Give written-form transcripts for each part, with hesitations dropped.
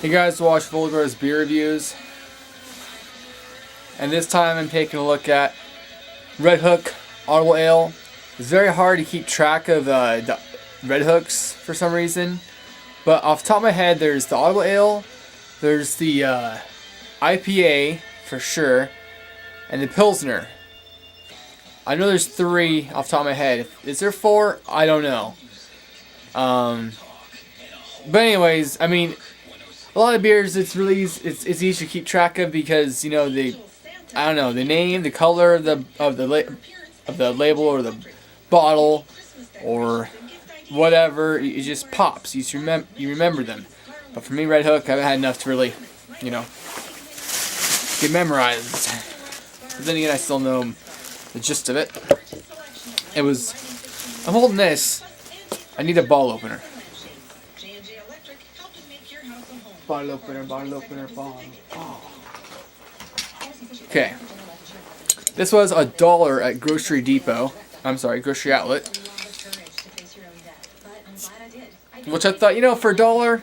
Hey guys, watch Vulgar's beer reviews, and this time I'm taking a look at Red Hook Audible Ale. It's very hard to keep track of the Red Hooks for some reason, but off the top of my head, there's the Audible Ale, there's the IPA for sure, and the Pilsner. I know there's 3 off the top of my head. Is there 4? I don't know. But anyways, I mean, a lot of beers, it's really it's easy to keep track of because you know the name, the color of the label or the bottle or whatever. It just pops. You remember them. But for me, Red Hook, I haven't had enough to really, get memorized. But then again, I still know the gist of it. I'm holding this. I need a bottle opener. Bottle opener, bottle. Oh. Okay. This was $1 at Grocery Depot. I'm sorry, Grocery Outlet. Which I thought, for $1,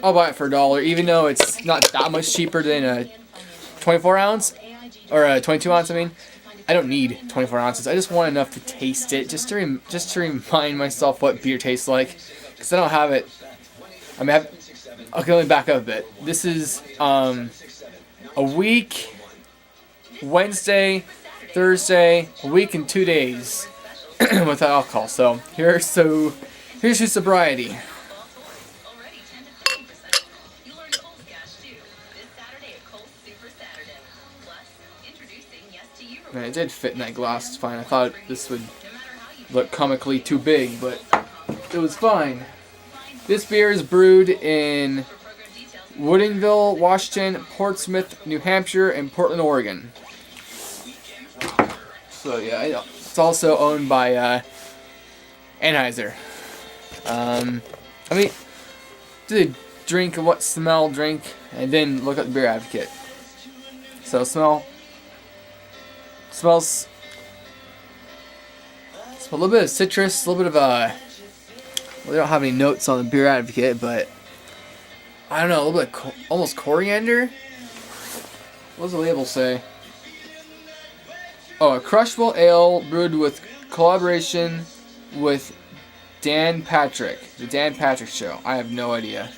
I'll buy it for $1, even though it's not that much cheaper than a 24 ounce or a 22 ounce. I mean, I don't need 24 ounces. I just want enough to taste it, just to remind myself what beer tastes like, because I don't have it. I mean, okay, let me back up a bit. This is a week, Wednesday, Thursday, a week and 2 days without alcohol. So here's your sobriety. Man, it did fit in that glass fine. I thought this would look comically too big, but it was fine. This beer is brewed in Woodinville, Washington, Portsmouth, New Hampshire, and Portland, Oregon. So yeah, it's also owned by Anheuser. I mean, do the drink, drink, and then look up the Beer Advocate. So smells a little bit of citrus, a little bit of well, they don't have any notes on the Beer Advocate, but I don't know, a little bit of almost coriander. What does the label say? Oh, a crushable ale brewed with collaboration with Dan Patrick, the Dan Patrick Show. I have no idea.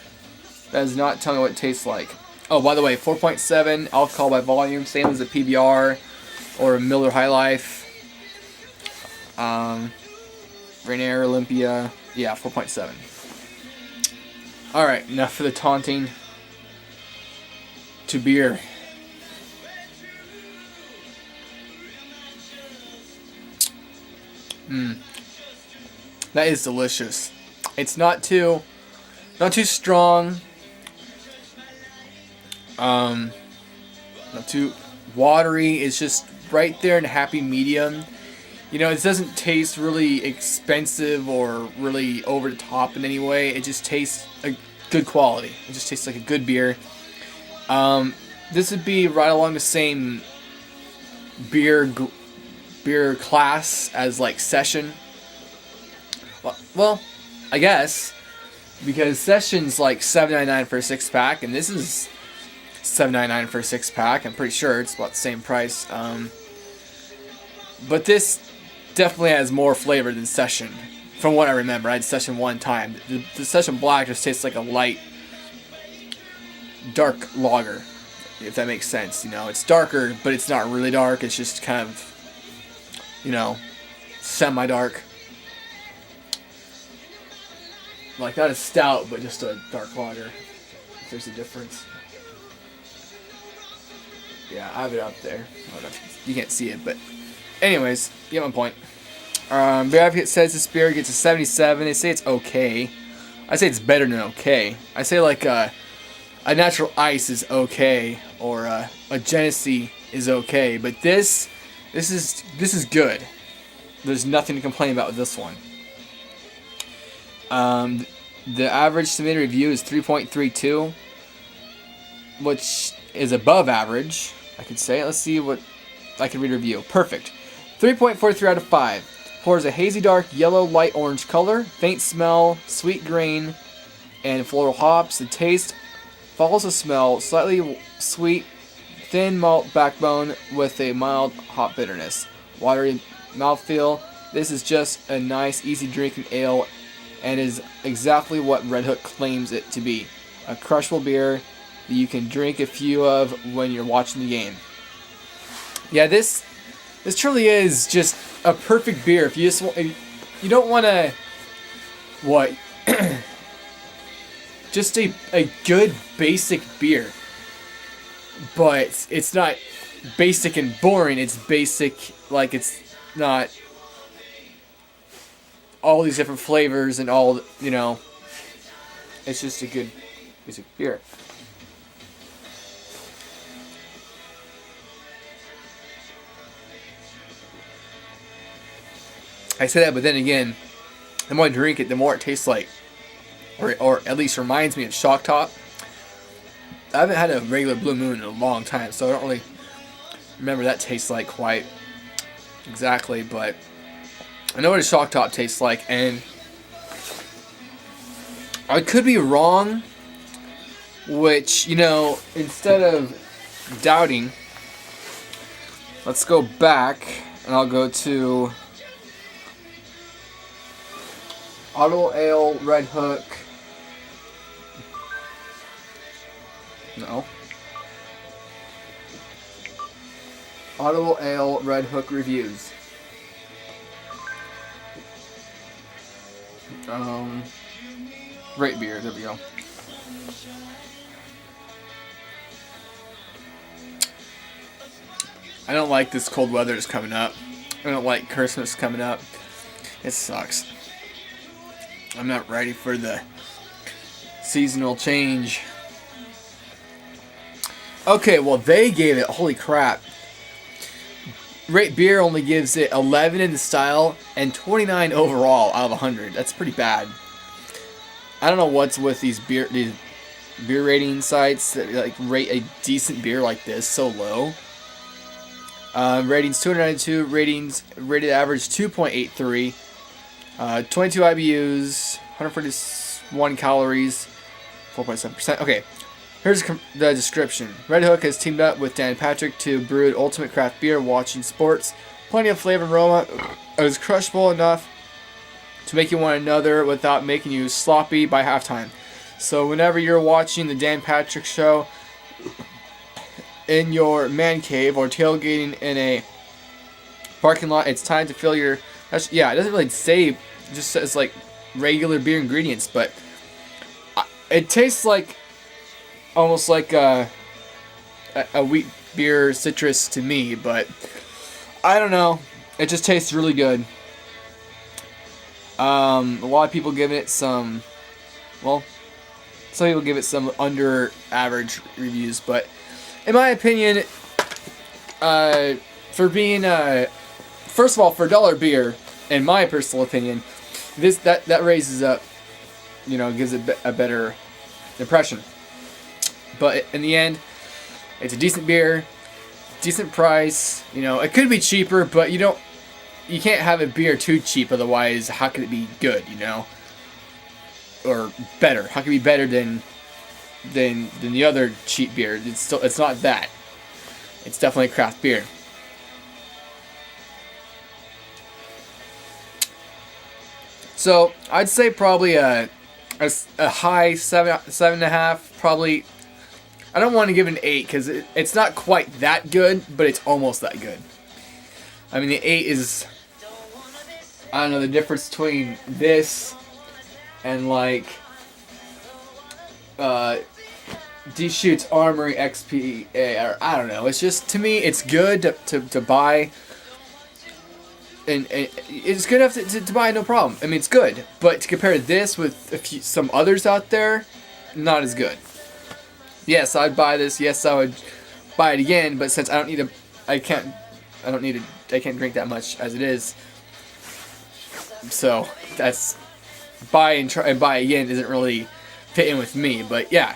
That does not tell me what it tastes like. Oh, by the way, 4.7 alcohol by volume, same as a PBR or a Miller High Life. Rainier, Olympia. Yeah, 4.7. Alright, enough for the taunting. To beer. That is delicious. It's not too strong. Not too watery. It's just right there in a happy medium. It doesn't taste really expensive or really over the top in any way. It just tastes a good quality. It just tastes like a good beer. This would be right along the same beer class as like Session. Well, I guess, because Session's like $7.99 for a 6-pack, and this is $7.99 for a 6-pack. I'm pretty sure it's about the same price. But this definitely has more flavor than Session, from what I remember. I had Session one time. The Session Black just tastes like a light, dark lager, if that makes sense. It's darker, but it's not really dark. It's just kind of, semi-dark. Like, not a stout, but just a dark lager, if there's a difference. Yeah, I have it up there. I don't know if you can't see it, but anyways, you get my point. Beer Advocate says this beer gets a 77. They say it's okay. I say it's better than okay. I say like a natural ice is okay, or a Genesee is okay, but this is good. There's nothing to complain about with this one. The average submitted review is 3.32, which is above average, I could say. Let's see what I can read a review. Perfect. 3.43 out of 5. Pours a hazy dark yellow light orange color, faint smell, sweet grain, and floral hops. The taste Follows the smell, slightly sweet, thin malt backbone with a mild hop bitterness. Watery mouthfeel. This is just a nice, easy drinking ale and is exactly what Red Hook claims it to be. A crushable beer that you can drink a few of when you're watching the game. Yeah, this truly is just a perfect beer. If you don't want to, just a good basic beer. But it's not basic and boring. It's basic, like it's not all these different flavors and all, it's just a good basic beer. I say that, but then again, the more I drink it, the more it tastes like, or at least reminds me of Shock Top. I haven't had a regular Blue Moon in a long time, so I don't really remember that tastes like quite exactly, but I know what a Shock Top tastes like, and I could be wrong, which, instead of doubting, let's go back, and I'll go to Audible Ale, Red Hook. No. Audible Ale, Red Hook reviews. Great beer. There we go. I don't like this cold weather that's coming up. I don't like Christmas coming up. It sucks. I'm not ready for the seasonal change. Okay, well, they gave it, holy crap. Rate Beer only gives it 11 in the style and 29 overall out of 100. That's pretty bad. I don't know what's with these beer rating sites that like rate a decent beer like this so low. Ratings 292, rated average 2.83, 22 IBUs, 141 calories, 4.7%. Okay. Here's the description. Red Hook has teamed up with Dan Patrick to brew ultimate craft beer watching sports. Plenty of flavor and aroma. It is crushable enough to make you want another without making you sloppy by halftime. So whenever you're watching the Dan Patrick show in your man cave or tailgating in a parking lot, it's time to fill your... Yeah, it doesn't really say, it just says like regular beer ingredients, but it tastes like almost like a wheat beer citrus to me, but I don't know. It just tastes really good. A lot of people give it some people give it some under average reviews, but in my opinion, for being first of all, for $1 beer, in my personal opinion, that raises up, gives it a better impression. But in the end, it's a decent beer, decent price. It could be cheaper, but you can't have a beer too cheap. Otherwise, how could it be good? Or better? How can it be better than the other cheap beer? It's not that. It's definitely a craft beer. So I'd say probably a high 7.5. Probably. I don't want to give it an 8 because it's not quite that good, but it's almost that good. I mean, the 8 is, I don't know, the difference between this and like D-Shoot's Armory XPA, or I don't know. It's just, to me, it's good to buy, and it's good enough to buy, no problem. I mean, it's good, but to compare this with some others out there, not as good. Yes, I'd buy this. Yes, I would buy it again. But since I can't drink that much as it is. So that's buy and buy again isn't really fitting with me. But yeah,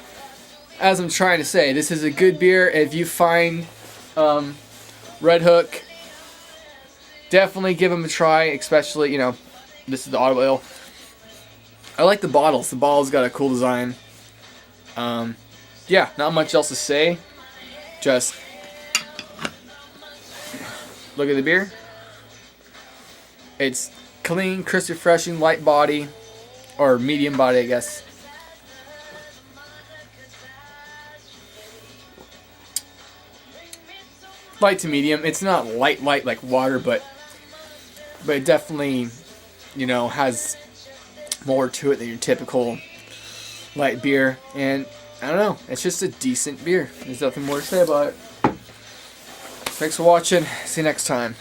as I'm trying to say, this is a good beer. If you find Red Hook, definitely give them a try. Especially, this is the Audible Ale. I like the bottles. The bottles got a cool design. yeah, not much else to say. Just look at the beer. It's clean, crisp, refreshing, light body, or medium body, I guess. Light to medium. It's not light like water, but it definitely, has more to it than your typical light beer. And I don't know, it's just a decent beer. There's nothing more to say about it. Thanks for watching. See you next time.